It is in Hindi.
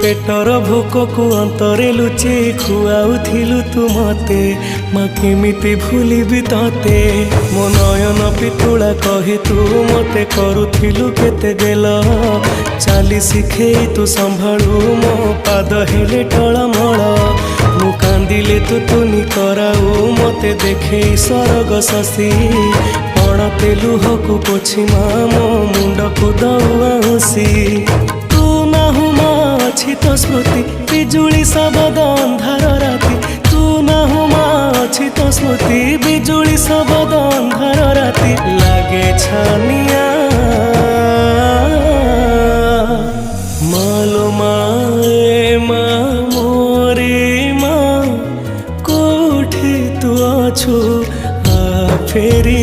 पेटर भोक को अंतरे लुचे खुआउथिलु तू मते माँ केमिति भूलिबि तते मो नयन पितुला कही तू मते करुथिलु केते गेल चाली शिखेई तू संभाळु मो पाद हेले टळमळ मु कांदिले तू तुनी कराऊ मते देखे सरग शशि पणते लुहकु पोछि माँ मो मुंड को दउआसी तू नाहु अछि तो स्मृति बिजुली शबद अंधार राति तू नाहु अछि तो स्मृति बिजुली शबद अंधार राति लागे छानिया मालो माए माँ मोरे माँ कोठे तू अछु आ फेरी